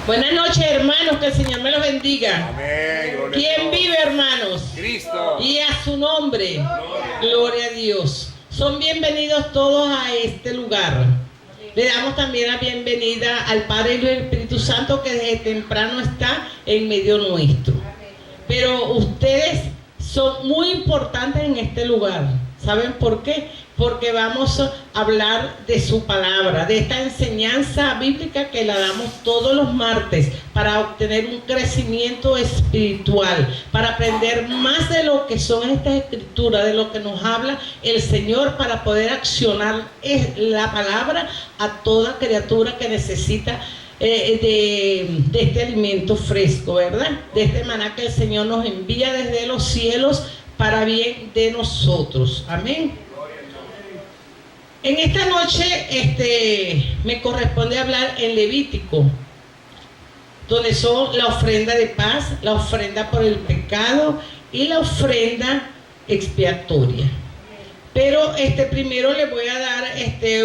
Buenas noches, hermanos, que el Señor me los bendiga. Amén. ¿Quién vive, hermanos? Cristo. Y a su nombre. Gloria a Dios. Son bienvenidos todos a este lugar. Le damos también la bienvenida al Padre y al Espíritu Santo, que desde temprano está en medio nuestro. Pero ustedes son muy importantes en este lugar. ¿Saben por qué? Porque vamos a hablar de su palabra, de esta enseñanza bíblica que la damos todos los martes para obtener un crecimiento espiritual, para aprender más de lo que son estas escrituras, de lo que nos habla el Señor, para poder accionar la palabra a toda criatura que necesita de este alimento fresco, ¿verdad? De este maná que el Señor nos envía desde los cielos para bien de nosotros. Amén. En esta noche me corresponde hablar en Levítico, donde son la ofrenda de paz, la ofrenda por el pecado y la ofrenda expiatoria. Pero primero les voy a dar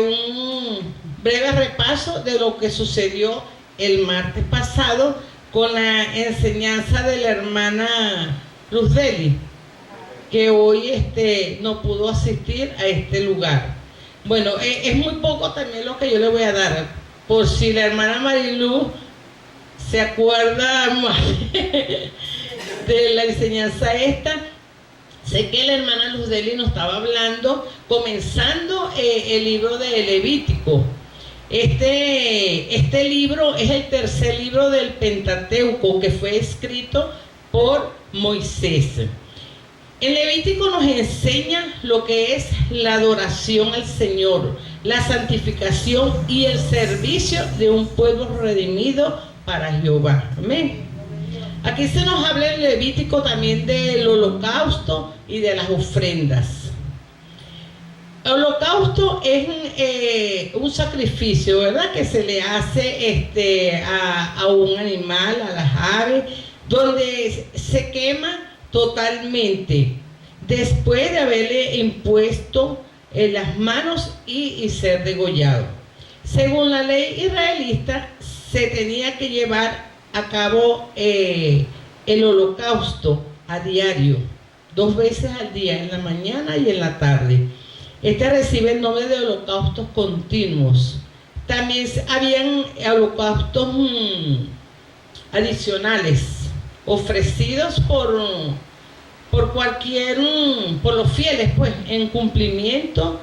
un breve repaso de lo que sucedió el martes pasado con la enseñanza de la hermana Luz Deli, que hoy no pudo asistir a este lugar. Bueno, es muy poco también lo que yo le voy a dar, por si la hermana Mariluz se acuerda más de la enseñanza esta. Sé que la hermana Luz Deli nos estaba hablando, comenzando el libro de Levítico. Este libro es el tercer libro del Pentateuco, que fue escrito por Moisés. En Levítico nos enseña lo que es la adoración al Señor, la santificación y el servicio de un pueblo redimido para Jehová. Amén. Aquí se nos habla en Levítico también del holocausto y de las ofrendas. El holocausto es un sacrificio, ¿verdad?, que se le hace a un animal, a las aves, donde se quema totalmente, después de haberle impuesto las manos y ser degollado. Según la ley israelita, se tenía que llevar a cabo el holocausto a diario, 2 veces al día, en la mañana y en la tarde. Recibe el nombre de holocaustos continuos. También habían holocaustos adicionales, ofrecidos por los fieles, pues, en cumplimiento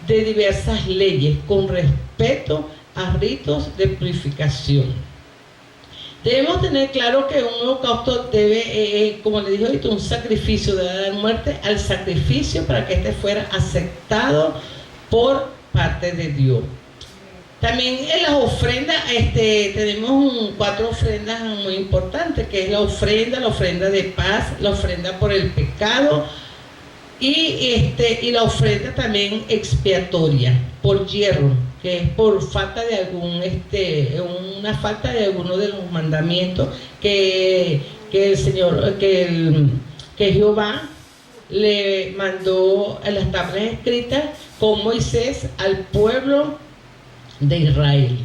de diversas leyes, con respeto a ritos de purificación. Debemos tener claro que un holocausto debe, como le dije ahorita, un sacrificio, debe dar muerte al sacrificio para que fuera aceptado por parte de Dios. También en las ofrendas tenemos 4 ofrendas muy importantes, que es la ofrenda de paz, la ofrenda por el pecado y la ofrenda también expiatoria por hierro, que es por falta de una falta de alguno de los mandamientos que el Señor, que Jehová le mandó en las tablas escritas con Moisés al pueblo de Israel.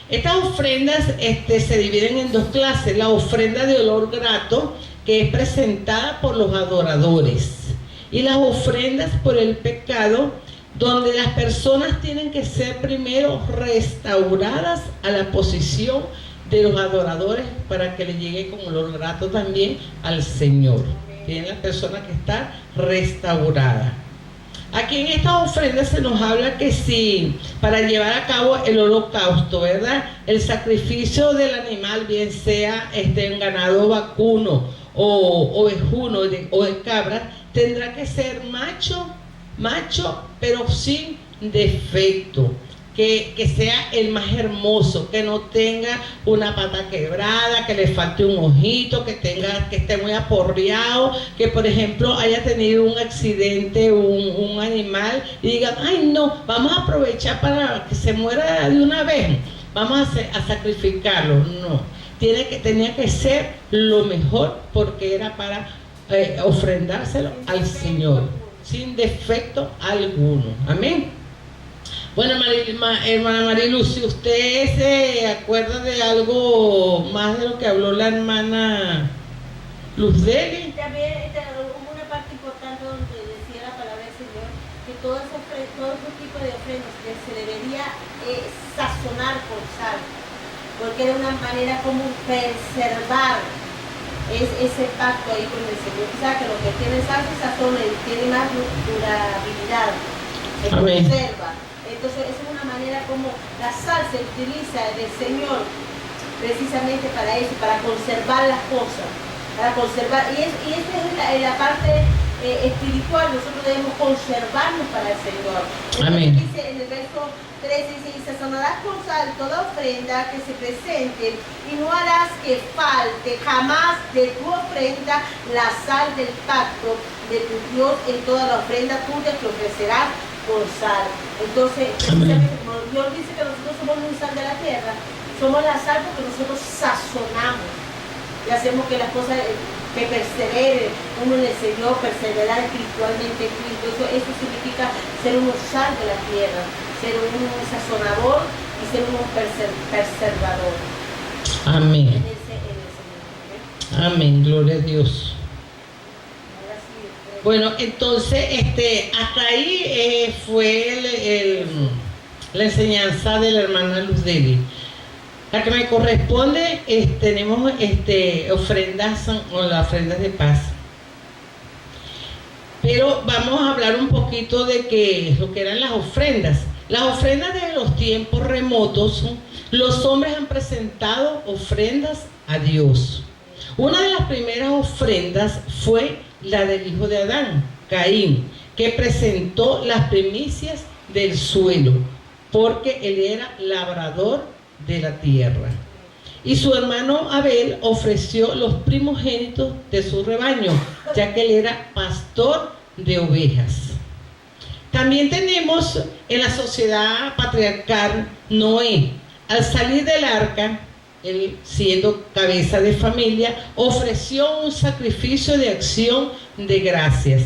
Estas ofrendas se dividen en 2 clases: la ofrenda de olor grato, que es presentada por los adoradores, y las ofrendas por el pecado, donde las personas tienen que ser primero restauradas a la posición de los adoradores para que le llegue con olor grato también al Señor. Tienen la persona que está restaurada. Aquí en estas ofrendas se nos habla que si para llevar a cabo el holocausto, ¿verdad?, el sacrificio del animal, bien sea un ganado vacuno o ovejuno o de cabra, tendrá que ser macho, pero sin defecto. Que sea el más hermoso, que no tenga una pata quebrada, que le falte un ojito, que esté muy aporreado, que por ejemplo haya tenido un accidente un animal y digan: ay no, vamos a aprovechar para que se muera de una vez, vamos a sacrificarlo. No, tenía que ser lo mejor, porque era para ofrendárselo al Señor, sin defecto alguno. Amén. Bueno, hermana Marilu, si usted se acuerda de algo más de lo que habló la hermana Luzdelia. También hubo una parte importante donde decía la palabra del Señor que todo ese tipo de ofrendas que se debería sazonar con sal, porque era una manera como preservar ese pacto ahí con el Señor. O sea, que lo que tiene sal se sazona y tiene más durabilidad, se conserva. Entonces, esa es una manera como la sal se utiliza del Señor precisamente para eso, para conservar las cosas, para conservar. Y esta es la parte espiritual, nosotros debemos conservarnos para el Señor. Entonces, dice en el verso 13, dice, y sazonarás con sal toda ofrenda que se presente, y no harás que falte jamás de tu ofrenda la sal del pacto de tu Dios en toda la ofrenda tuya que ofrecerás con sal. Entonces, precisamente como Dios dice que nosotros somos muy sal de la tierra, somos la sal porque nosotros sazonamos y hacemos que las cosas que perseveren uno en el Señor, perseverar espiritualmente en Cristo. Eso significa ser uno sal de la tierra, ser un sazonador y ser un preservador. Amén. Amén, gloria a Dios. Bueno, entonces, hasta ahí fue la enseñanza de la hermana Luzdelia. La que me corresponde, tenemos ofrendas o las ofrendas de paz. Pero vamos a hablar un poquito de lo que eran las ofrendas. Las ofrendas de los tiempos remotos, los hombres han presentado ofrendas a Dios. Una de las primeras ofrendas fue la del hijo de Adán, Caín, que presentó las primicias del suelo, porque él era labrador de la tierra. Y su hermano Abel ofreció los primogénitos de su rebaño, ya que él era pastor de ovejas. También tenemos en la sociedad patriarcal Noé. Al salir del arca, él siendo cabeza de familia, ofreció un sacrificio de acción de gracias.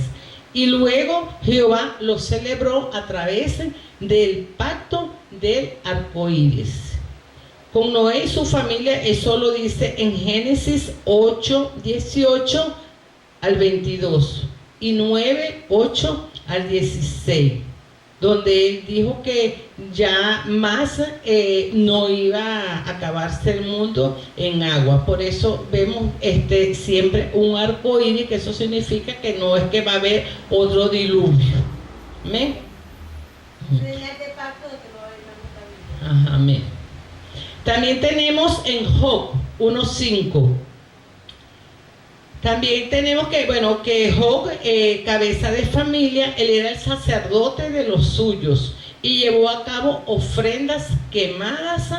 Y luego Jehová lo celebró a través del pacto del arco iris. Con Noé y su familia, eso lo dice en Génesis 8, 18 al 22 y 9, 8 al 16, donde él dijo que ya más no iba a acabarse el mundo en agua. Por eso vemos siempre un arco iris, que eso significa que no es que va a haber otro diluvio. ¿Amén? Ajá, amén. También tenemos en Job 1:5. También tenemos que Job, cabeza de familia, él era el sacerdote de los suyos y llevó a cabo ofrendas quemadas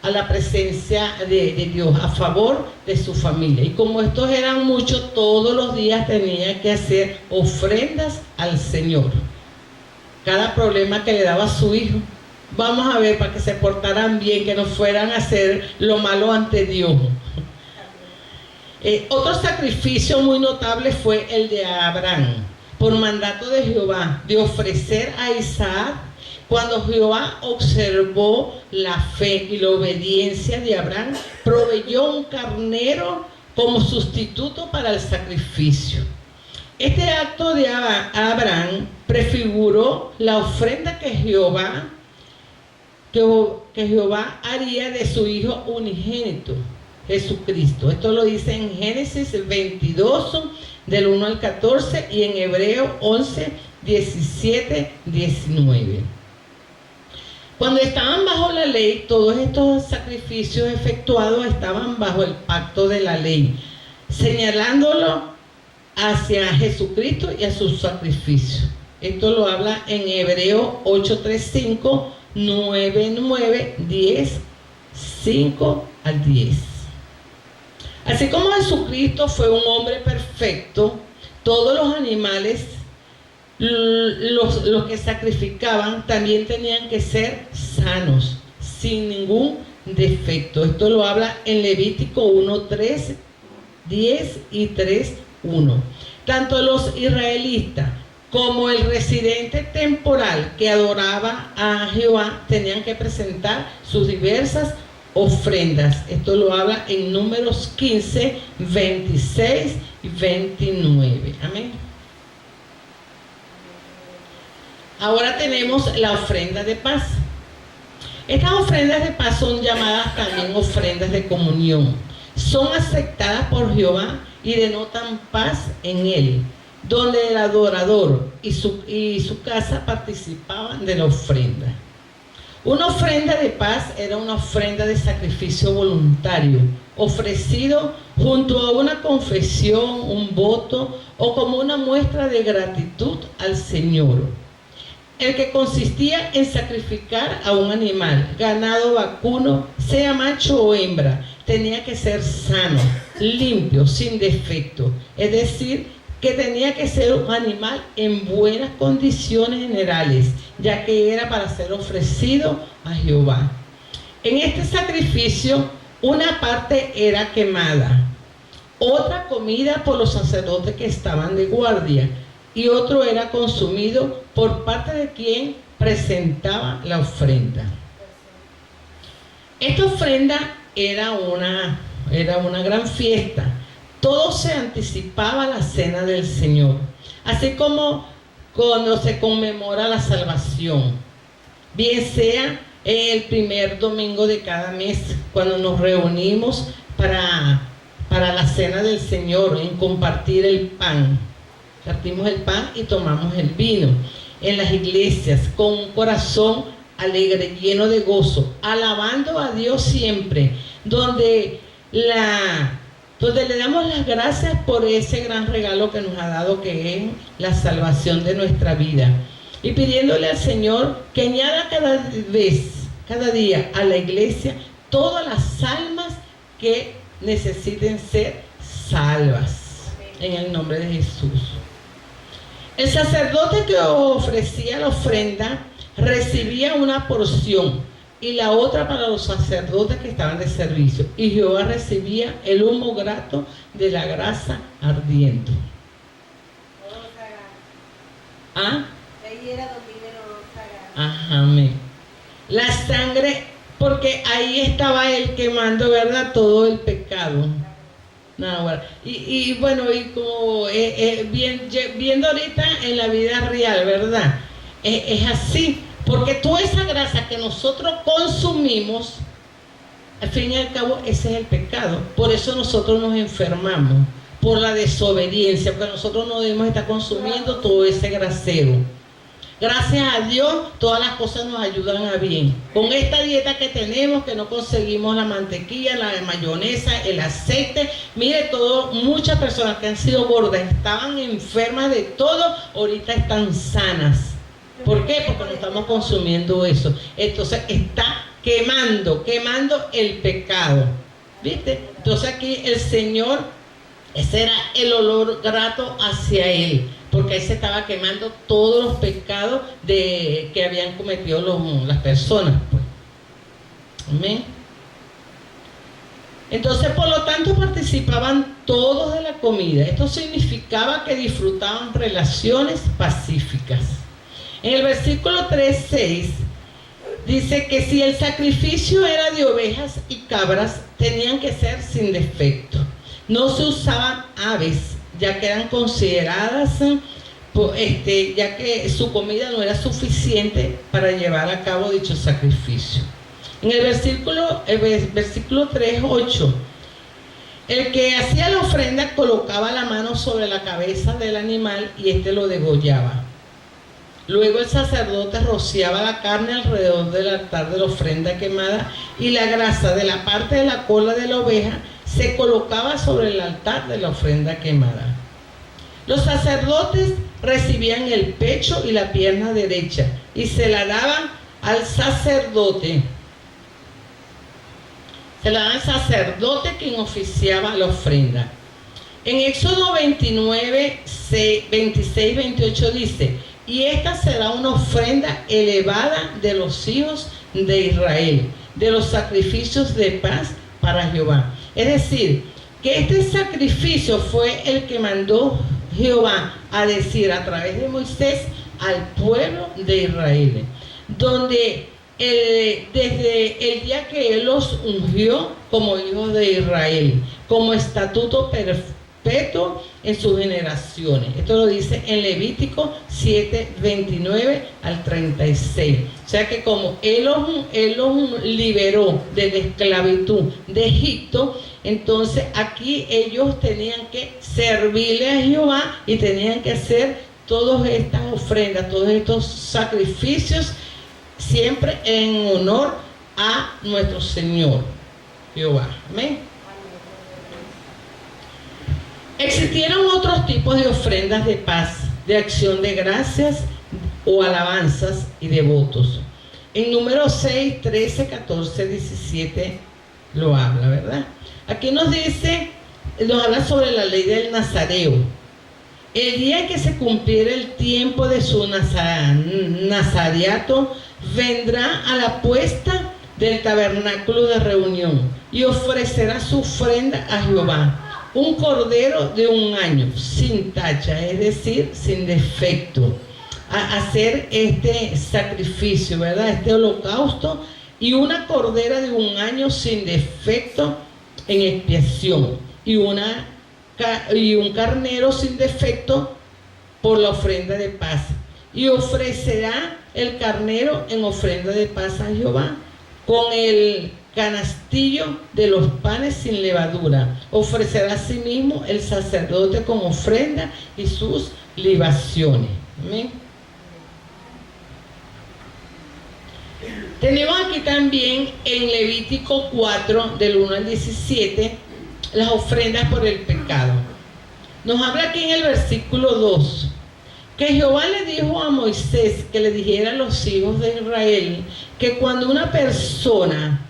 a la presencia de Dios a favor de su familia. Y como estos eran muchos, todos los días tenía que hacer ofrendas al Señor. Cada problema que le daba a su hijo, vamos a ver, para que se portaran bien, que no fueran a hacer lo malo ante Dios. Otro sacrificio muy notable fue el de Abraham, por mandato de Jehová, de ofrecer a Isaac. Cuando Jehová observó la fe y la obediencia de Abraham, proveyó un carnero como sustituto para el sacrificio. Este acto de Abraham prefiguró la ofrenda que Jehová haría de su Hijo unigénito, Jesucristo. Esto lo dice en Génesis 22, del 1 al 14, y en Hebreo 11, 17, 19. Cuando estaban bajo la ley, todos estos sacrificios efectuados estaban bajo el pacto de la ley, señalándolo hacia Jesucristo y a su sacrificio. Esto lo habla en Hebreo 8, 3, 5, 9, 9, 10, 5 al 10. Así como Jesucristo fue un hombre perfecto, todos los animales, los que sacrificaban, también tenían que ser sanos, sin ningún defecto. Esto lo habla en Levítico 1, 3, 10 y 3, 1. Tanto los israelitas como el residente temporal que adoraba a Jehová, tenían que presentar sus diversas ofrendas. Esto lo habla en Números 15, 26 y 29. Amén. Ahora tenemos la ofrenda de paz. Estas ofrendas de paz son llamadas también ofrendas de comunión. Son aceptadas por Jehová y denotan paz en él, donde el adorador y su casa participaban de la ofrenda. Una ofrenda de paz era una ofrenda de sacrificio voluntario, ofrecido junto a una confesión, un voto o como una muestra de gratitud al Señor. El que consistía en sacrificar a un animal, ganado, vacuno, sea macho o hembra, tenía que ser sano, limpio, sin defecto. Es decir, que tenía que ser un animal en buenas condiciones generales, ya que era para ser ofrecido a Jehová. En este sacrificio, una parte era quemada, otra comida por los sacerdotes que estaban de guardia, y otro era consumido por parte de quien presentaba la ofrenda. Esta ofrenda era una gran fiesta. Todo se anticipaba a la cena del Señor, así como cuando se conmemora la salvación, bien sea el primer domingo de cada mes, cuando nos reunimos para la cena del Señor, en compartir el pan. Partimos el pan y tomamos el vino. En las iglesias, con un corazón alegre, lleno de gozo, alabando a Dios siempre, donde le damos las gracias por ese gran regalo que nos ha dado, que es la salvación de nuestra vida. Y pidiéndole al Señor que añada cada día a la iglesia todas las almas que necesiten ser salvas. En el nombre de Jesús. El sacerdote que ofrecía la ofrenda recibía una porción y la otra para los sacerdotes que estaban de servicio. Y Jehová recibía el humo grato de la grasa ardiente. ¿Ah? Ahí era donde iba el olor sagrado. Ajá, amén. La sangre, porque ahí estaba él quemando, ¿verdad? Todo el pecado. No, bueno. Y como viendo ahorita en la vida real, ¿verdad? Es así, porque toda esa grasa que nosotros consumimos, al fin y al cabo, ese es el pecado. Por eso nosotros nos enfermamos, por la desobediencia, porque nosotros no debemos estar consumiendo todo ese grasero. Gracias a Dios, todas las cosas nos ayudan a bien. Con esta dieta que tenemos, que no conseguimos la mantequilla, la mayonesa, el aceite, mire todo, muchas personas que han sido gordas, estaban enfermas de todo, ahorita están sanas. ¿Por qué? Porque no estamos consumiendo eso. Entonces está quemando el pecado. ¿Viste? Entonces aquí el Señor, ese era el olor grato hacia Él, porque ahí se estaba quemando todos los pecados que habían cometido las personas, pues. Amén. Entonces, por lo tanto, participaban todos de la comida. Esto significaba que disfrutaban relaciones pacíficas. En el versículo 3:6 dice que si el sacrificio era de ovejas y cabras, tenían que ser sin defecto. No se usaban aves, ya que eran consideradas, ya que su comida no era suficiente para llevar a cabo dicho sacrificio. En el versículo 3:8, el que hacía la ofrenda colocaba la mano sobre la cabeza del animal y éste lo degollaba. Luego el sacerdote rociaba la carne alrededor del altar de la ofrenda quemada y la grasa de la parte de la cola de la oveja se colocaba sobre el altar de la ofrenda quemada. Los sacerdotes recibían el pecho y la pierna derecha y se la daban al sacerdote. Se la daban al sacerdote quien oficiaba la ofrenda. En Éxodo 29, 26, 28 dice: y esta será una ofrenda elevada de los hijos de Israel, de los sacrificios de paz para Jehová. Es decir, que este sacrificio fue el que mandó Jehová a decir a través de Moisés al pueblo de Israel, donde desde el día que Él los ungió como hijos de Israel, como estatuto perpetuo en sus generaciones. Esto lo dice en Levítico 7, 29 al 36. O sea que como Él los liberó de la esclavitud de Egipto, entonces aquí ellos tenían que servirle a Jehová y tenían que hacer todas estas ofrendas, todos estos sacrificios, siempre en honor a nuestro Señor Jehová. Amén. Existieron otros tipos de ofrendas de paz, de acción de gracias o alabanzas y de votos. En Números 6, 13, 14, 17 lo habla, ¿verdad? Aquí nos habla sobre la ley del nazareo. El día que se cumpliera el tiempo de su nazareato, vendrá a la puesta del tabernáculo de reunión y ofrecerá su ofrenda a Jehová, un cordero de 1 año, sin tacha, es decir, sin defecto, a hacer este sacrificio, ¿verdad? Este holocausto, y una cordera de 1 año sin defecto en expiación, y un carnero sin defecto por la ofrenda de paz, y ofrecerá el carnero en ofrenda de paz a Jehová, con el canastillo de los panes sin levadura. Ofrecerá asimismo el sacerdote con ofrenda y sus libaciones. Amén. Tenemos aquí también en Levítico 4, del 1 al 17, las ofrendas por el pecado. Nos habla aquí en el versículo 2, que Jehová le dijo a Moisés que le dijera a los hijos de Israel que cuando una persona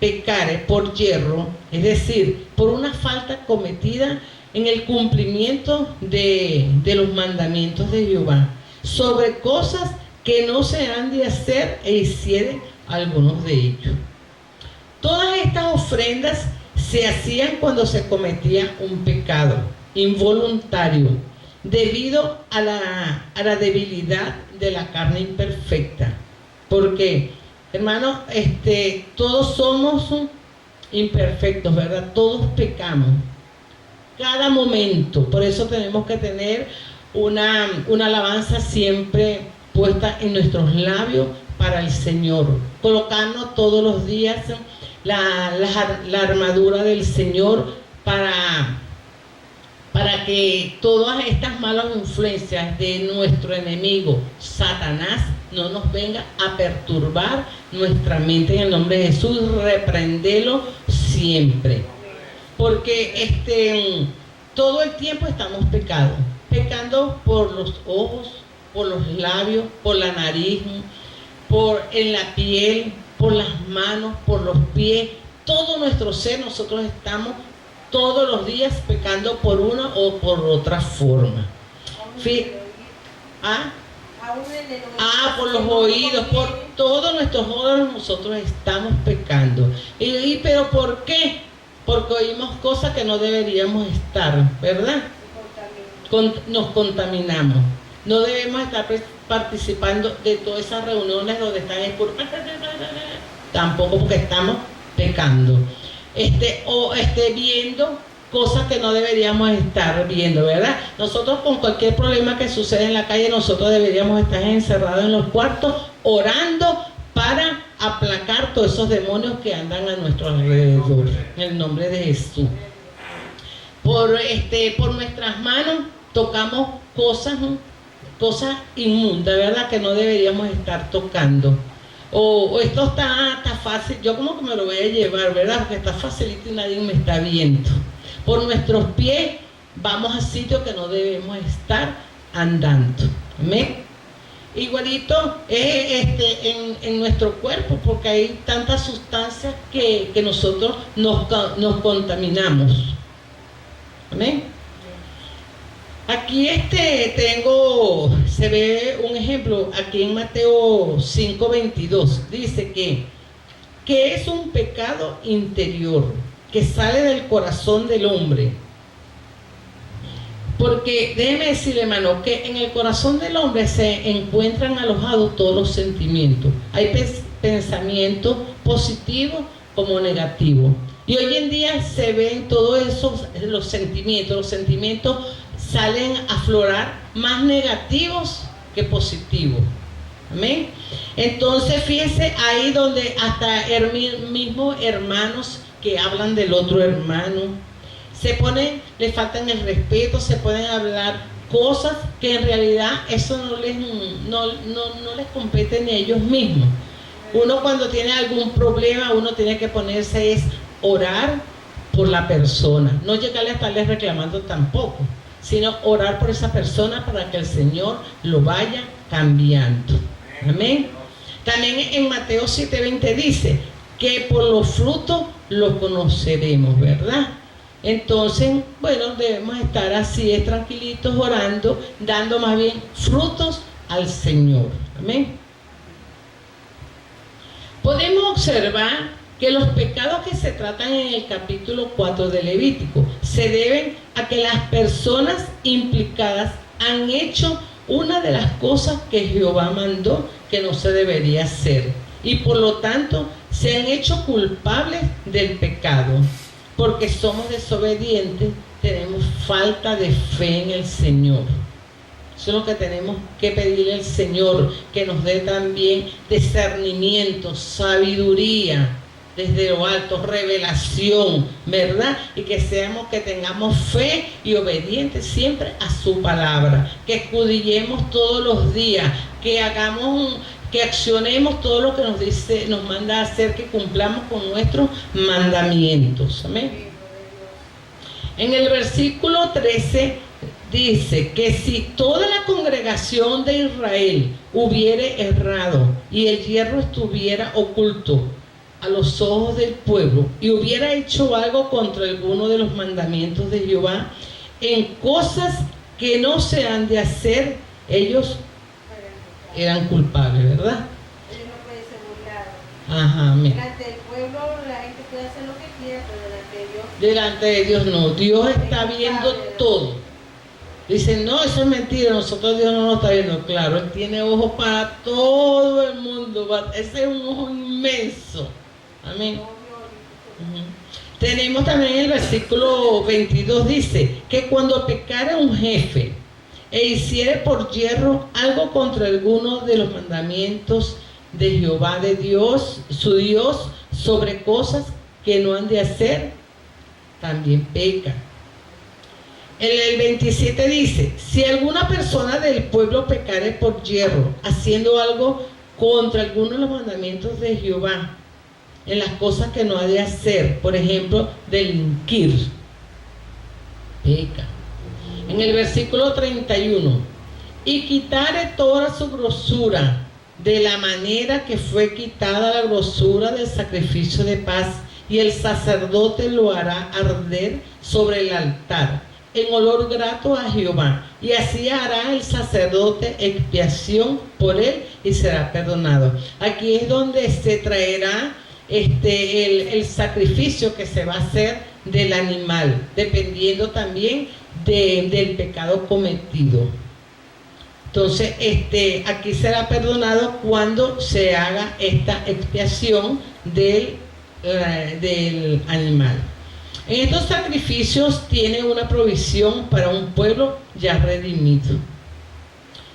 pecare por yerro, es decir, por una falta cometida en el cumplimiento de los mandamientos de Jehová, sobre cosas que no se han de hacer e hicieren algunos de ellos. Todas estas ofrendas se hacían cuando se cometía un pecado involuntario, debido a la debilidad de la carne imperfecta. Porque, hermanos, todos somos imperfectos, ¿verdad? Todos pecamos. Cada momento. Por eso tenemos que tener una alabanza siempre puesta en nuestros labios para el Señor. Colocarnos todos los días la armadura del Señor para que todas estas malas influencias de nuestro enemigo, Satanás, no nos venga a perturbar nuestra mente. En el nombre de Jesús, reprendelo siempre. Porque todo el tiempo estamos pecando por los ojos, por los labios, por la nariz, en la piel, por las manos, por los pies. Todo nuestro ser, nosotros estamos todos los días pecando por una o por otra forma. Por los oídos, por todos nuestros órganos nosotros estamos pecando. ¿Pero por qué? Porque oímos cosas que no deberíamos estar, ¿verdad? Nos contaminamos. No debemos estar participando de todas esas reuniones donde están tampoco, porque estamos pecando. Viendo cosas que no deberíamos estar viendo, ¿verdad? Nosotros, con cualquier problema que sucede en la calle, nosotros deberíamos estar encerrados en los cuartos orando para aplacar todos esos demonios que andan a nuestro alrededor, en el nombre de Jesús. Por nuestras manos tocamos cosas inmundas, ¿verdad? Que no deberíamos estar tocando. O esto está fácil, yo como que me lo voy a llevar, ¿verdad? Porque está facilito y nadie me está viendo. Por nuestros pies vamos a sitios que no debemos estar andando. ¿Amén? Igualito en nuestro cuerpo, porque hay tantas sustancias que nosotros nos contaminamos. ¿Amén? Aquí se ve un ejemplo aquí en Mateo 5:22. Dice que es un pecado interior que sale del corazón del hombre, Porque déjeme decirle, hermano, que en el corazón del hombre se encuentran alojados todos los sentimientos. Hay pensamientos positivos como negativos. Y hoy en día se ven todos esos, los sentimientos. Los sentimientos salen a aflorar más negativos que positivos. Amén. Entonces fíjese ahí donde hasta mismos hermanos que hablan del otro hermano, le faltan el respeto, se pueden hablar cosas que en realidad eso no les compete ni a ellos mismos. Uno cuando tiene algún problema, uno tiene que ponerse es orar por la persona, no llegarle a estarle reclamando tampoco, sino orar por esa persona para que el Señor lo vaya cambiando. Amén. También en Mateo 7:20 dice que por los frutos los conoceremos, ¿verdad? Entonces, bueno, debemos estar así, tranquilitos, orando, dando más bien frutos al Señor. Amén. Podemos observar que los pecados que se tratan en el capítulo 4 de Levítico se deben a que las personas implicadas han hecho una de las cosas que Jehová mandó que no se debería hacer, y por lo tanto se han hecho culpables del pecado, porque somos desobedientes, tenemos falta de fe en el Señor. Eso es lo que tenemos que pedirle al Señor, que nos dé también discernimiento, sabiduría desde lo alto, revelación, ¿verdad? Y que tengamos fe y obedientes siempre a su palabra, que escudriñemos todos los días, que accionemos todo lo que nos dice, nos manda a hacer, que cumplamos con nuestros mandamientos. Amén. En el versículo 13 dice que si toda la congregación de Israel hubiere errado y el hierro estuviera oculto a los ojos del pueblo y hubiera hecho algo contra alguno de los mandamientos de Jehová en cosas que no se han de hacer, ellos eran culpables, ¿verdad? Ellos no pueden ser burlados. Ajá, amén. Delante del pueblo la gente puede hacer lo que quiera, pero delante de Dios no. Dios está viendo todo. Dicen, no, eso es mentira, nosotros Dios no nos está viendo. Claro, Él tiene ojos para todo el mundo. Ese es un ojo inmenso. Amén. Tenemos también el versículo 22, dice que cuando pecare un jefe e hiciere por yerro algo contra alguno de los mandamientos de Jehová de Dios, su Dios, sobre cosas que no han de hacer, también peca. El 27 dice, si alguna persona del pueblo pecare por yerro, haciendo algo contra alguno de los mandamientos de Jehová, en las cosas que no ha de hacer, por ejemplo, delinquir, peca. En el versículo 31, y quitare toda su grosura, de la manera que fue quitada la grosura del sacrificio de paz, y el sacerdote lo hará arder sobre el altar, en olor grato a Jehová, y así hará el sacerdote expiación por él, y será perdonado. Aquí es donde se traerá el sacrificio que se va a hacer del animal, dependiendo también del pecado cometido. Entonces, aquí será perdonado cuando se haga esta expiación del animal. En estos sacrificios tiene una provisión para un pueblo ya redimido.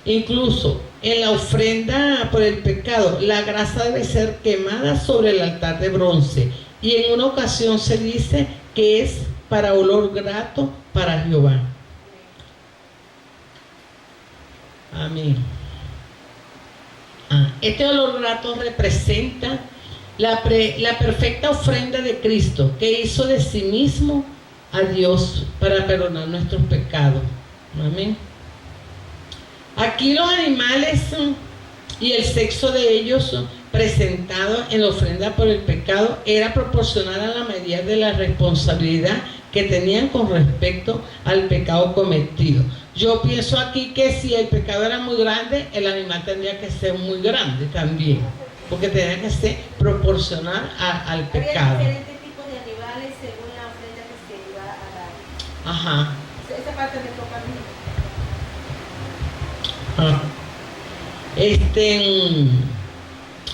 Incluso en la ofrenda por el pecado, la grasa debe ser quemada sobre el altar de bronce. Y en una ocasión se dice que es para olor grato para Jehová. Amén. Este olor grato representa la perfecta ofrenda de Cristo, que hizo de sí mismo a Dios para perdonar nuestros pecados. Amén. Aquí los animales y el sexo de ellos presentados en la ofrenda por el pecado era proporcional a la medida de la responsabilidad que tenían con respecto al pecado cometido. Yo pienso aquí que si el pecado era muy grande, el animal tendría que ser muy grande también, porque tenía que ser proporcional al pecado. Había diferentes tipos de animales según la ofrenda que se iba a dar. Ajá. Esa parte me toca a mí. Ah.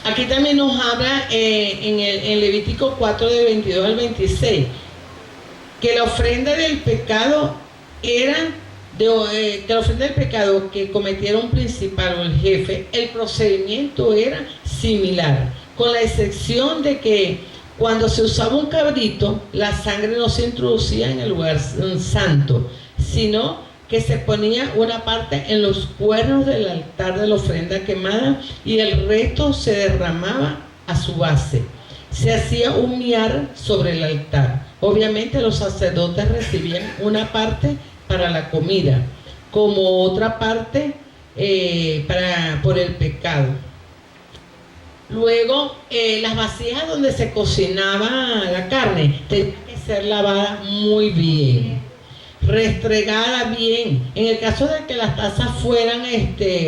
Aquí también nos habla en Levítico 4 de 22 al 26 que la ofrenda del pecado era que la ofrenda del pecado que cometiera un principal o el jefe, el procedimiento era similar, con la excepción de que cuando se usaba un cabrito, la sangre no se introducía en el lugar santo, sino que se ponía una parte en los cuernos del altar de la ofrenda quemada y el resto se derramaba a su base. Se hacía humear sobre el altar. Obviamente los sacerdotes recibían una parte para la comida, como otra parte por el pecado. Luego, las vasijas donde se cocinaba la carne tenían que ser lavadas muy bien, restregada bien. En el caso de que las tazas fueran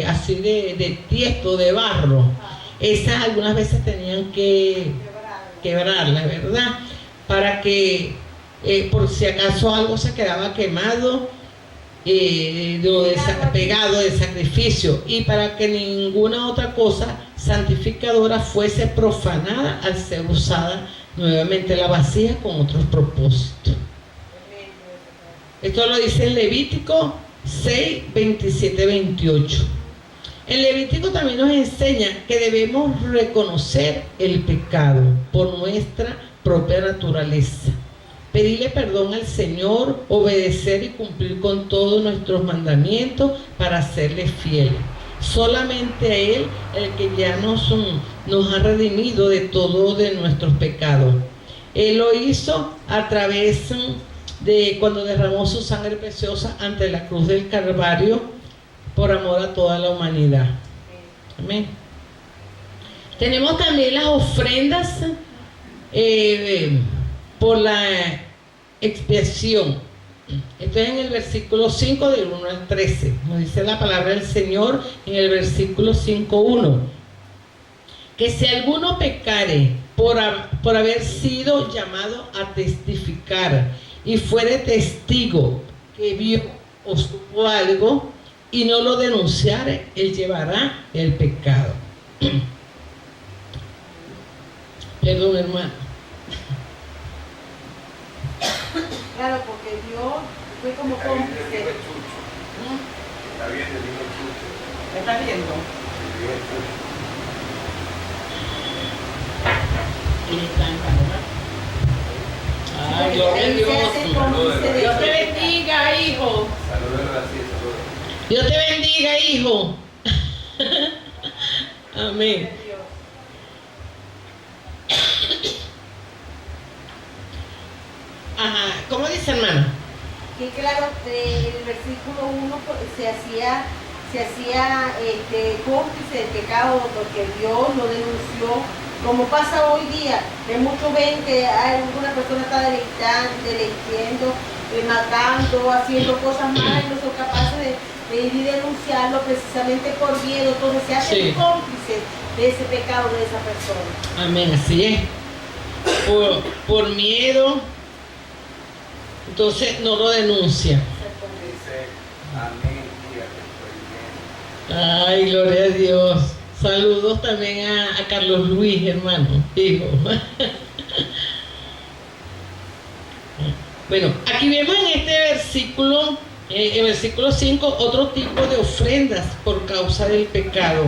así de tiesto, de barro, esas algunas veces tenían que quebrarlas, ¿verdad? Para que por si acaso algo se quedaba quemado, pegado de sacrificio, y para que ninguna otra cosa santificadora fuese profanada al ser usada nuevamente la vasija con otros propósitos. Esto lo dice en Levítico 6, 27, 28. El Levítico también nos enseña que debemos reconocer el pecado por nuestra propia naturaleza, pedirle perdón al Señor, obedecer y cumplir con todos nuestros mandamientos para serle fieles. Solamente a Él, el que ya nos ha redimido de todos de nuestros pecados. Él lo hizo a través de cuando derramó su sangre preciosa ante la cruz del Calvario por amor a toda la humanidad. Amén. Tenemos también las ofrendas por la expiación. Esto es en el versículo 5 del 1 al 13. Nos dice la palabra del Señor en el versículo 5:1. Que si alguno pecare por haber sido llamado a testificar y fuere testigo que vio o supo algo y no lo denunciare, él llevará el pecado. Perdón, hermano. Claro, porque Dios fue como cómplice. Está bien, el libro Chucho. ¿Me está viendo? Y está en cámara. Ay, gloria a Dios. Dios te bendiga, hijo. Saludos, gracias, saludos. Dios te bendiga, hijo. Amén. Ajá, ¿cómo dice, hermano? Que claro, el versículo 1 se hacía cómplice del pecado porque Dios lo denunció, como pasa hoy día, que muchos ven que alguna persona está deleitiendo, matando, haciendo cosas malas y no son capaces de ir y denunciarlo precisamente por miedo. Entonces se hacen cómplices de ese pecado de esa persona. Amén, así es. Por miedo, entonces no lo denuncia. Dice, amén, tía, que estoy bien. Ay, gloria a Dios. Saludos también a Carlos Luis, hermano, hijo. Bueno, aquí vemos en este versículo, en el versículo 5, otro tipo de ofrendas por causa del pecado.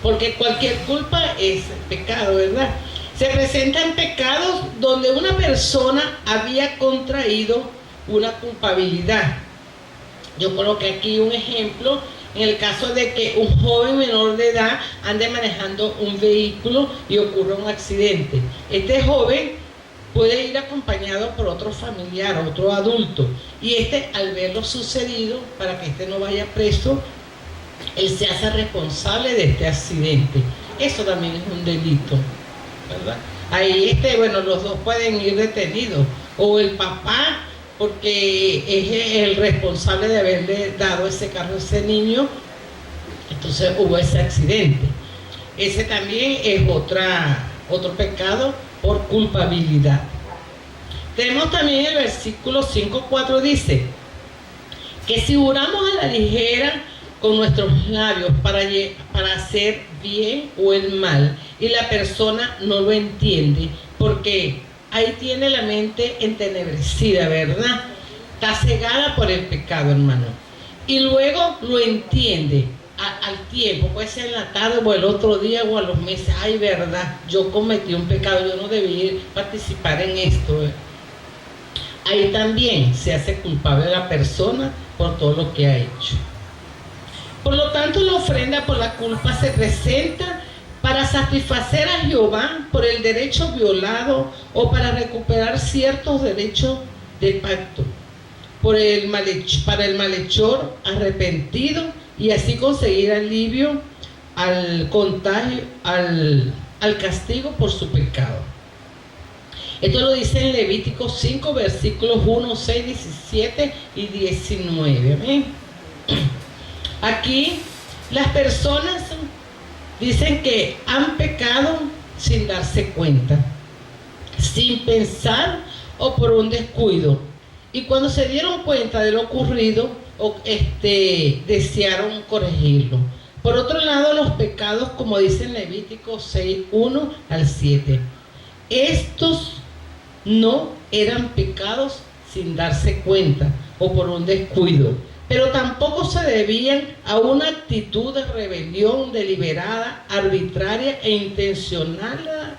Porque cualquier culpa es pecado, ¿verdad? Se presentan pecados donde una persona había contraído una culpabilidad. Yo coloqué aquí un ejemplo en el caso de que un joven menor de edad ande manejando un vehículo y ocurra un accidente. Este joven puede ir acompañado por otro familiar, otro adulto, y al verlo sucedido, para que no vaya preso, él se hace responsable de este accidente. Eso también es un delito, ¿verdad? Ahí los dos pueden ir detenidos, o el papá, porque es el responsable de haberle dado ese carro a ese niño, entonces hubo ese accidente. Ese también es otro pecado por culpabilidad. Tenemos también el versículo 5:4, dice que si juramos a la ligera con nuestros labios para hacer bien o el mal, y la persona no lo entiende, porque ahí tiene la mente entenebrecida, ¿verdad? Está cegada por el pecado, hermano. Y luego lo entiende al tiempo, puede ser en la tarde o el otro día o a los meses. Ay, verdad, yo cometí un pecado, yo no debí participar en esto. Ahí también se hace culpable la persona por todo lo que ha hecho. Por lo tanto, la ofrenda por la culpa se presenta para satisfacer a Jehová por el derecho violado o para recuperar ciertos derechos de pacto para el malhechor arrepentido, y así conseguir alivio al contagio, al castigo por su pecado. Esto lo dice en Levítico 5, versículos 1, 6, 17 y 19. Amén. Aquí las personas dicen que han pecado sin darse cuenta, sin pensar o por un descuido. Y cuando se dieron cuenta de lo ocurrido, desearon corregirlo. Por otro lado, los pecados, como dice en Levítico 6, 1 al 7, estos no eran pecados sin darse cuenta o por un descuido, pero tampoco se debían a una actitud de rebelión deliberada, arbitraria e intencionada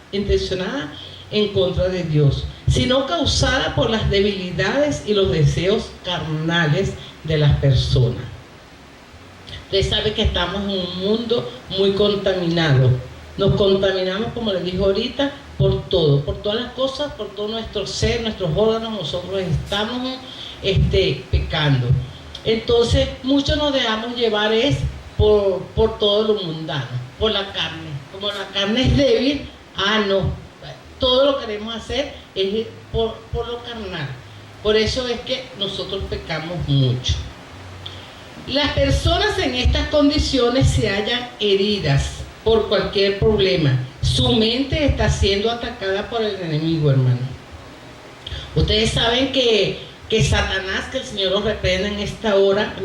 en contra de Dios, sino causada por las debilidades y los deseos carnales de las personas. Usted sabe que estamos en un mundo muy contaminado. Nos contaminamos, como les dijo ahorita, por todo, por todas las cosas, por todo nuestro ser, nuestros órganos. Nosotros estamos pecando. Entonces, muchos nos dejamos llevar por todo lo mundano, por la carne. Como la carne es débil, no, todo lo que queremos hacer es por lo carnal. Por eso es que nosotros pecamos mucho. Las personas en estas condiciones se hallan heridas por cualquier problema. Su mente está siendo atacada por el enemigo, hermano. Ustedes saben que Satanás, que el Señor lo reprenda en esta hora,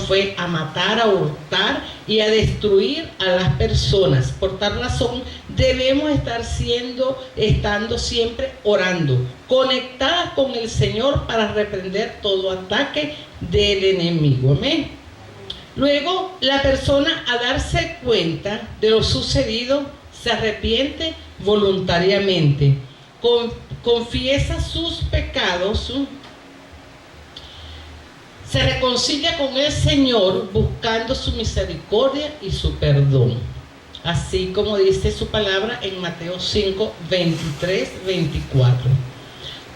fue a matar, a hurtar y a destruir a las personas. Por tal razón debemos estando siempre orando, conectadas con el Señor para reprender todo ataque del enemigo. Amén. Luego, la persona, a darse cuenta de lo sucedido, se arrepiente voluntariamente, confiesa sus pecados, se reconcilia con el Señor buscando su misericordia y su perdón, así como dice su palabra en Mateo 5, 23, 24.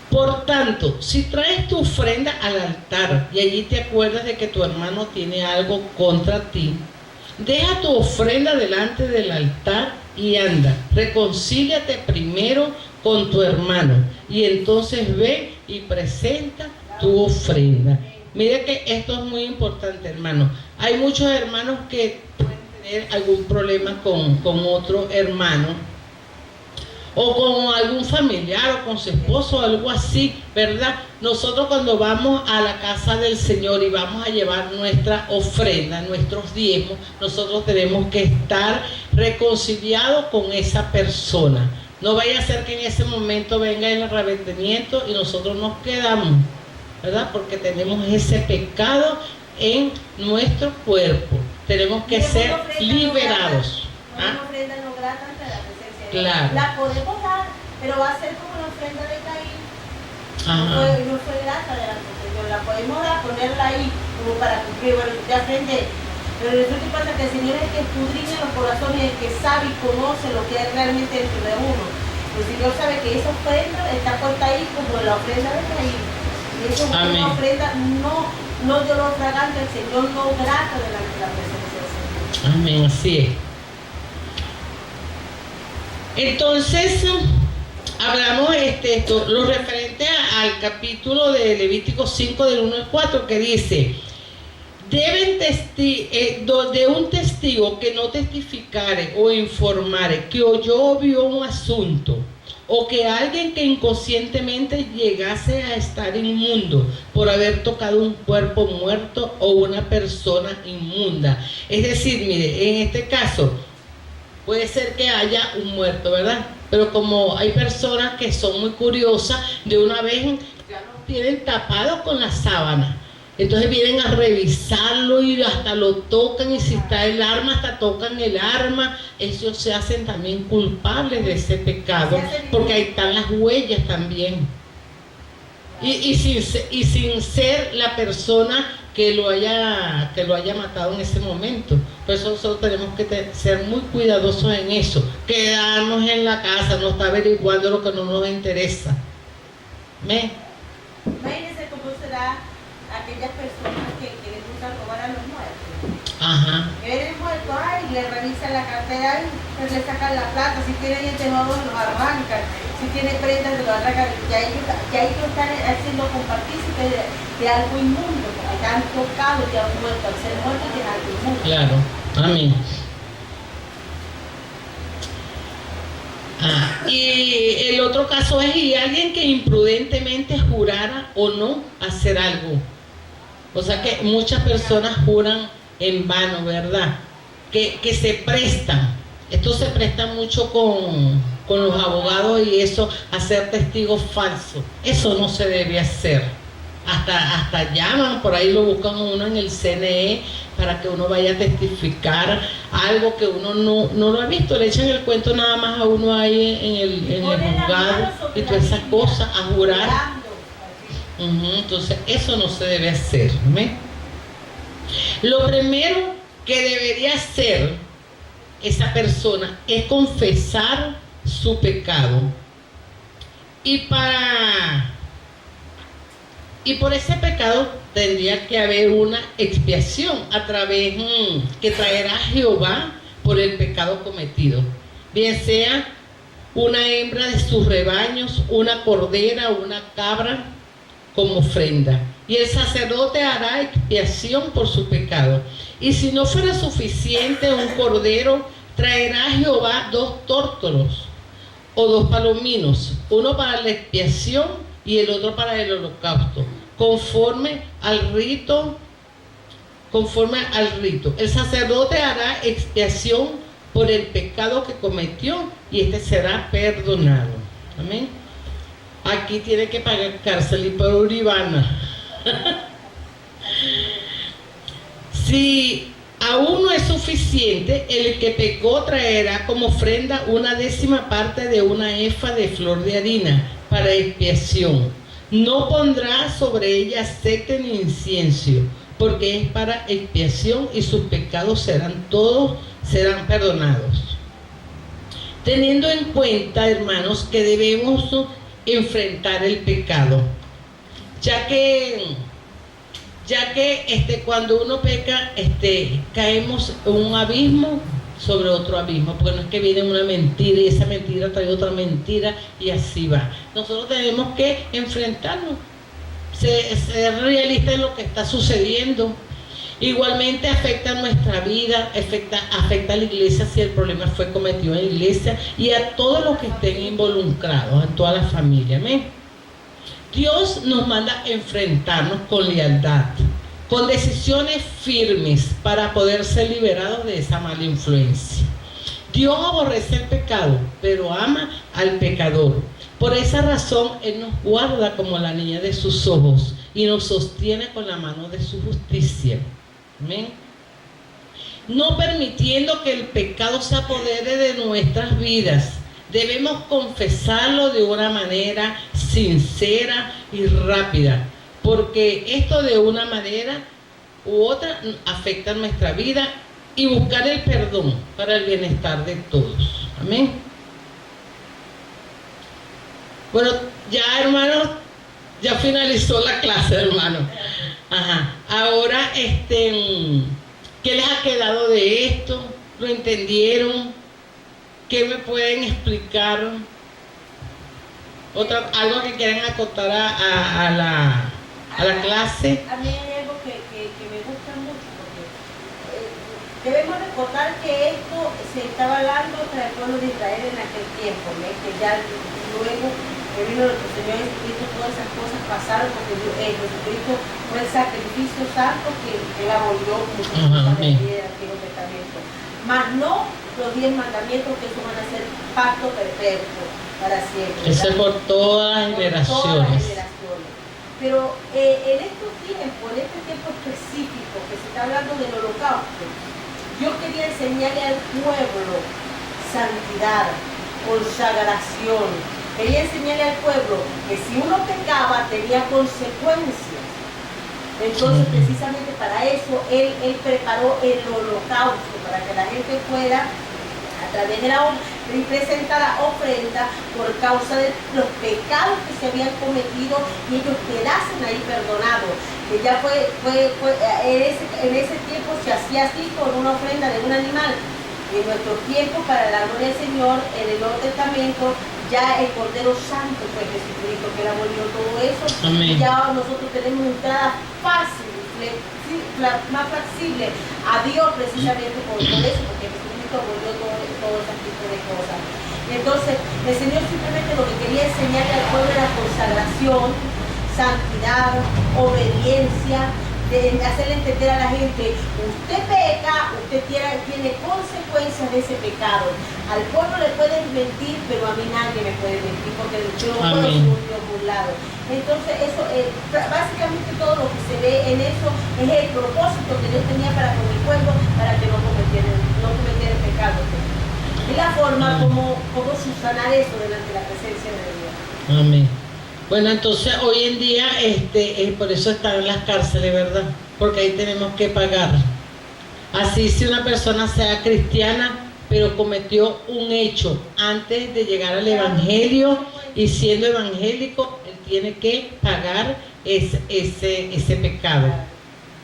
Por tanto, si traes tu ofrenda al altar y allí te acuerdas de que tu hermano tiene algo contra ti, deja tu ofrenda delante del altar y anda, reconcíliate primero con tu hermano y entonces ve y presenta tu ofrenda. Mira que esto es muy importante, hermano. Hay muchos hermanos que pueden tener algún problema con otro hermano, o con algún familiar, o con su esposo, o algo así, ¿verdad? Nosotros, cuando vamos a la casa del Señor y vamos a llevar nuestra ofrenda, nuestros diezmos, nosotros tenemos que estar reconciliados con esa persona. No vaya a ser que en ese momento venga el arrepentimiento y nosotros nos quedamos, ¿verdad? Porque tenemos ese pecado en nuestro cuerpo. Tenemos que ser liberados. Una ofrenda no grata ante la presencia de Dios. Claro. La podemos dar, pero va a ser como la ofrenda de Caín. No fue grata de la presencia de Dios. La podemos dar, ponerla ahí como para cumplir, bueno, ya frente. Pero resulta que pasa que el Señor es el que escudriña los corazones, el que sabe y conoce lo que es realmente dentro de uno. El Señor sabe que esa ofrenda está puesta ahí como la ofrenda de Caín. Y eso es una ofrenda no de lo fragante, el Señor no grata delante de la presencia del Señor. Amén, así es. Entonces, hablamos lo referente al capítulo de Levítico 5 del 1 al 4, que dice: deben de un testigo que no testificare o informare que oyó o vio un asunto o que alguien que inconscientemente llegase a estar inmundo por haber tocado un cuerpo muerto o una persona inmunda. Es decir, mire, en este caso puede ser que haya un muerto, ¿verdad? Pero como hay personas que son muy curiosas, de una vez ya lo tienen tapado con la sábana. Entonces vienen a revisarlo y hasta lo tocan, y si está el arma, hasta tocan el arma. Ellos se hacen también culpables de ese pecado, porque ahí están las huellas también. Y sin ser la persona que lo haya matado en ese momento. Por eso nosotros tenemos que ser muy cuidadosos en eso. Quedarnos en la casa, no estar averiguando lo que no nos interesa. Imagínense cómo será aquellas personas que les gusta robar a los muertos. Ajá. Que ven el muerto, ay, le revisan la cartera, ay, pues le sacan la plata, si tiene dientes nuevos los arrancan, si tiene prendas se los arrancan, que ellos están haciendo compartícipe de algo inmundo, porque han tocado ya un muerto, al ser muerto tiene algo inmundo. Claro, amén. Y el otro caso es alguien que imprudentemente jurara o no hacer algo. O sea que muchas personas juran en vano, ¿verdad? Que se prestan. Esto se presta mucho con los abogados y eso, hacer testigos falsos. Eso no se debe hacer. Hasta llaman, por ahí lo buscan uno en el CNE para que uno vaya a testificar algo que uno no lo ha visto. Le echan el cuento nada más a uno ahí en el juzgado y todas esas cosas, a jurar. Entonces eso no se debe hacer, ¿me? Lo primero que debería hacer esa persona es confesar su pecado, y por ese pecado tendría que haber una expiación a través que traerá Jehová por el pecado cometido, bien sea una hembra de sus rebaños, una cordera o una cabra como ofrenda, y el sacerdote hará expiación por su pecado. Y si no fuera suficiente un cordero, traerá Jehová 2 tórtolos o 2 palominos, uno para la expiación y el otro para el holocausto, conforme al rito. El sacerdote hará expiación por el pecado que cometió, y este será perdonado. Amén. Aquí tiene que pagar cárcel y por uribana. Si aún no es suficiente, el que pecó traerá como ofrenda 1/10 parte de una efa de flor de harina para expiación. No pondrá sobre ella aceite ni incienso, porque es para expiación, y sus pecados serán perdonados. Teniendo en cuenta, hermanos, que debemos enfrentar el pecado, ya que cuando uno peca, caemos en un abismo sobre otro abismo, porque no es que viene una mentira y esa mentira trae otra mentira y así va. Nosotros tenemos que enfrentarnos, ser realistas en lo que está sucediendo. Igualmente afecta nuestra vida, afecta a la iglesia si el problema fue cometido en la iglesia, y a todos los que estén involucrados, a toda la familia. Amén. Dios nos manda enfrentarnos con lealtad, con decisiones firmes para poder ser liberados de esa mala influencia. Dios aborrece el pecado, pero ama al pecador. Por esa razón Él nos guarda como la niña de sus ojos y nos sostiene con la mano de su justicia. Amén. No permitiendo que el pecado se apodere de nuestras vidas. Debemos confesarlo de una manera sincera y rápida, porque esto de una manera u otra afecta nuestra vida, y buscar el perdón para el bienestar de todos. Amén. Bueno, ya hermanos, ya finalizó la clase, hermano. Ajá. Ahora, ¿qué les ha quedado de esto? ¿Lo entendieron? ¿Qué me pueden explicar? ¿Algo que quieran acotar a la clase? A mí hay algo que me gusta mucho, porque debemos recordar que esto se estaba hablando para el pueblo de Israel en aquel tiempo, ¿no? Que ya luego que vino nuestro Señor Jesucristo, todas esas cosas pasaron porque Jesucristo fue el sacrificio santo que Él abolió como la ley del Antiguo Testamento. Mas no los 10 mandamientos, que eso van a ser pacto perpetuo para siempre. Eso es por todas las generaciones. Pero en estos tiempos, en este tiempo específico que se está hablando del holocausto, yo quería enseñarle al pueblo santidad, consagración. Quería enseñarle al pueblo que si uno pecaba tenía consecuencias. Entonces, precisamente para eso, él preparó el holocausto, para que la gente fuera, a través de la presentada ofrenda, por causa de los pecados que se habían cometido, y ellos quedasen ahí perdonados. Que ya en ese tiempo se hacía así con una ofrenda de un animal. En nuestro tiempo, para la gloria del Señor, en el Nuevo Testamento, ya el Cordero Santo fue Jesucristo, que él abolió todo eso. Amén. Y ya nosotros tenemos entrada fácil, más flexible a Dios, precisamente por eso, porque Jesucristo abolió todo ese tipo de cosas. Entonces, el Señor simplemente lo que quería enseñarle al pueblo era consagración, santidad, obediencia, de hacerle entender a la gente: usted peca, usted tiene consecuencias de ese pecado. Al pueblo le pueden mentir, pero a mí nadie me puede mentir, porque yo no puedo ser un Dios burlado. Entonces, eso básicamente todo lo que se ve en eso es el propósito que Dios tenía para con el pueblo, para que no cometieran pecado. Es la forma como subsanar eso delante de la presencia de Dios. Amén. Bueno, entonces hoy en día por eso están en las cárceles, ¿verdad? Porque ahí tenemos que pagar. Así, si una persona sea cristiana, pero cometió un hecho antes de llegar al evangelio, y siendo evangélico, él tiene que pagar ese pecado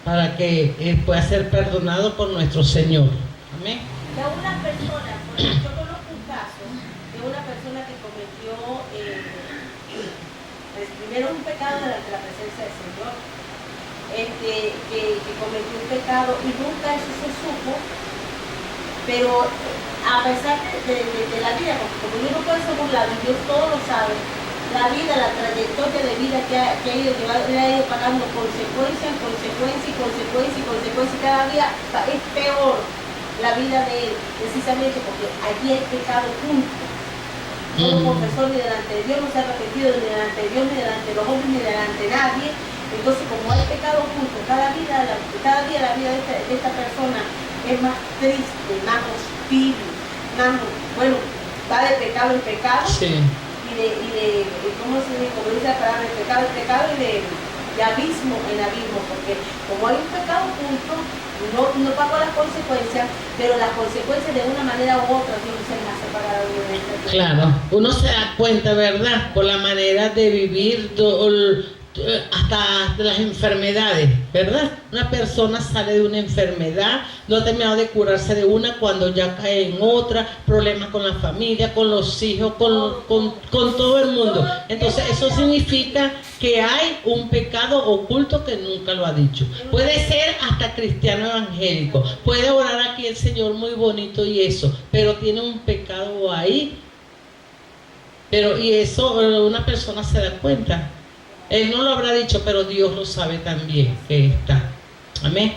para que él pueda ser perdonado por nuestro Señor. Amén. De una persona, yo conozco un caso de una persona que cometió primero un pecado delante de la presencia del Señor, que cometió un pecado y nunca eso se supo, pero a pesar de la vida, porque como yo no puedo ser burlado, Dios todo lo sabe, la vida, la trayectoria de vida que ha ido llevando, le ha ido pagando consecuencia en consecuencia y consecuencia y consecuencia, y cada día es peor la vida de él, precisamente porque allí hay pecado junto. No lo confesó ni delante de Dios, no se ha arrepentido ni delante de Dios, ni delante de los hombres, ni delante de nadie. Entonces, como hay pecado junto, cada día la vida de esta persona es más triste, más hostil, va de pecado en pecado. Sí. ¿Cómo se dice? Como dice la palabra, de pecado en pecado, y de abismo en abismo, porque como hay un pecado junto, no pagó las consecuencias, pero las consecuencias de una manera u otra Dios se las hace pagar a uno. Claro, uno se da cuenta, ¿verdad? Por la manera de vivir, hasta las enfermedades, ¿verdad? Una persona sale de una enfermedad, no ha terminado de curarse de una, cuando ya cae en otra, problemas con la familia, con los hijos, con todo el mundo. Entonces eso significa que hay un pecado oculto que nunca lo ha dicho. Puede ser hasta cristiano evangélico, puede orar aquí el Señor muy bonito y eso, pero tiene un pecado ahí. Y eso una persona se da cuenta. Él no lo habrá dicho, pero Dios lo sabe también que está. Amén.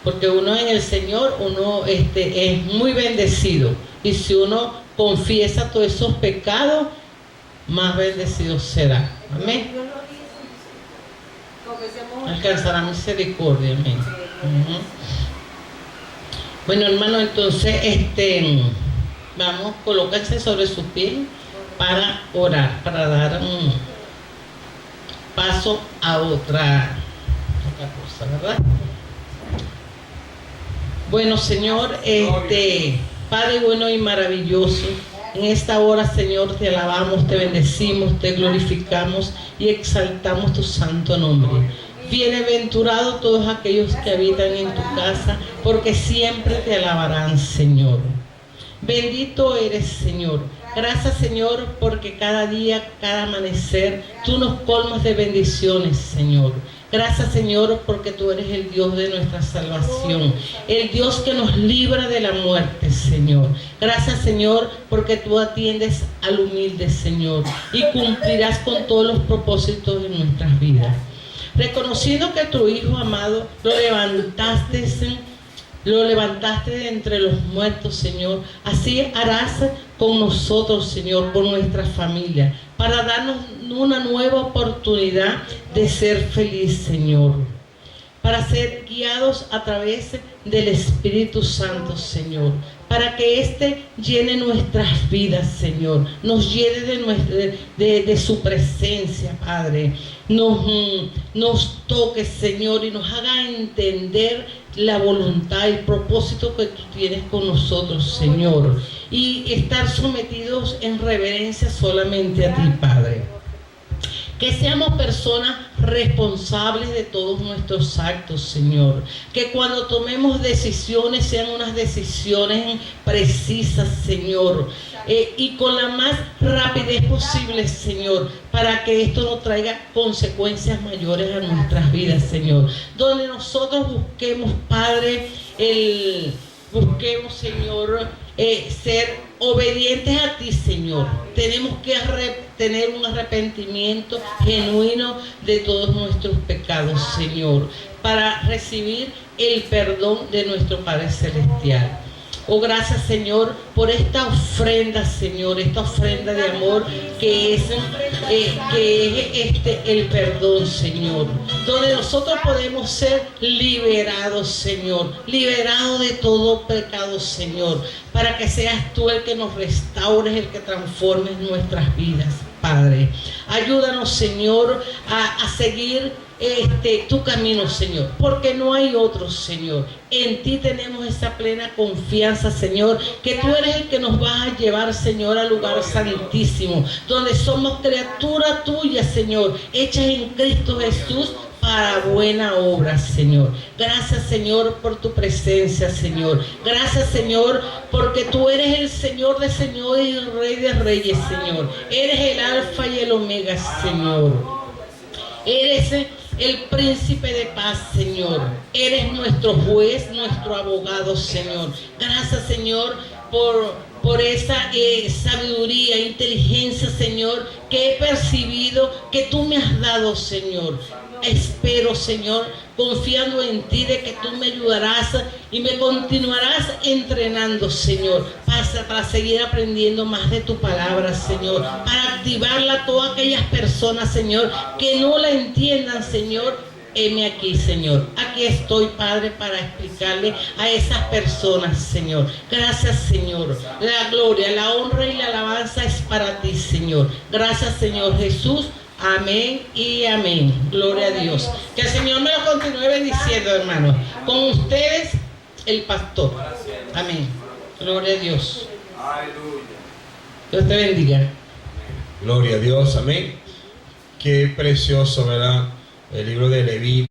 Porque uno en el Señor, uno es muy bendecido. Y si uno confiesa todos esos pecados, más bendecido será. Amén. Alcanzará misericordia. Amén. Bueno, hermano, entonces vamos, colóquense sobre sus pies para orar, para dar paso a otra cosa, ¿verdad? Bueno, Señor, Padre bueno y maravilloso, en esta hora, Señor, te alabamos, te bendecimos, te glorificamos y exaltamos tu santo nombre. Bienaventurados todos aquellos que habitan en tu casa, porque siempre te alabarán, Señor. Bendito eres, Señor. Gracias, Señor, porque cada día, cada amanecer, tú nos colmas de bendiciones, Señor. Gracias, Señor, porque tú eres el Dios de nuestra salvación, el Dios que nos libra de la muerte, Señor. Gracias, Señor, porque tú atiendes al humilde, Señor, y cumplirás con todos los propósitos de nuestras vidas. Reconociendo que tu Hijo amado lo levantaste de entre los muertos, Señor, así harás con nosotros, Señor, con nuestra familia, para darnos una nueva oportunidad de ser feliz, Señor, para ser guiados a través del Espíritu Santo, Señor, para que éste llene nuestras vidas, Señor, nos llene de su presencia, Padre, nos toque, Señor, y nos haga entender la voluntad, el propósito que tú tienes con nosotros, Señor, y estar sometidos en reverencia solamente a ti, Padre. Que seamos personas responsables de todos nuestros actos, Señor. Que cuando tomemos decisiones sean unas decisiones precisas, Señor. Y con la más rapidez posible, Señor, para que esto no traiga consecuencias mayores a nuestras vidas, Señor. Donde nosotros busquemos, Padre, busquemos, Señor, ser obedientes a ti, Señor. Tenemos que tener un arrepentimiento genuino de todos nuestros pecados, Señor, para recibir el perdón de nuestro Padre Celestial. Oh, gracias, Señor, por esta ofrenda, Señor, esta ofrenda de amor que es el perdón, Señor, donde nosotros podemos ser liberados, Señor, liberados de todo pecado, Señor, para que seas tú el que nos restaures, el que transformes nuestras vidas, Padre. Ayúdanos, Señor, a seguir tu camino, Señor, porque no hay otro, Señor. En ti tenemos esa plena confianza, Señor, que tú eres el que nos vas a llevar, Señor, al lugar santísimo, donde somos criatura tuya, Señor, hechas en Cristo Jesús para buena obra, Señor. Gracias, Señor, por tu presencia, Señor. Gracias, Señor, porque tú eres el Señor de señores y el Rey de reyes, Señor. Eres el Alfa y el Omega, Señor. Eres el príncipe de paz, Señor. Eres nuestro juez, nuestro abogado, Señor. Gracias, Señor, por esa sabiduría, inteligencia, Señor, que he percibido que tú me has dado, Señor. Espero, Señor, confiando en ti, de que tú me ayudarás y me continuarás entrenando, Señor, para seguir aprendiendo más de tu palabra, Señor, para activarla a todas aquellas personas, Señor, que no la entiendan, Señor. Heme aquí, Señor. Aquí estoy, Padre, para explicarle a esas personas, Señor. Gracias, Señor. La gloria, la honra y la alabanza es para ti, Señor. Gracias, Señor Jesús. Amén y amén. Gloria a Dios. Que el Señor me lo continúe bendiciendo, hermanos. Con ustedes, el pastor. Amén. Gloria a Dios. Dios te bendiga. Gloria a Dios. Amén. Qué precioso, ¿verdad? El libro de Levítico.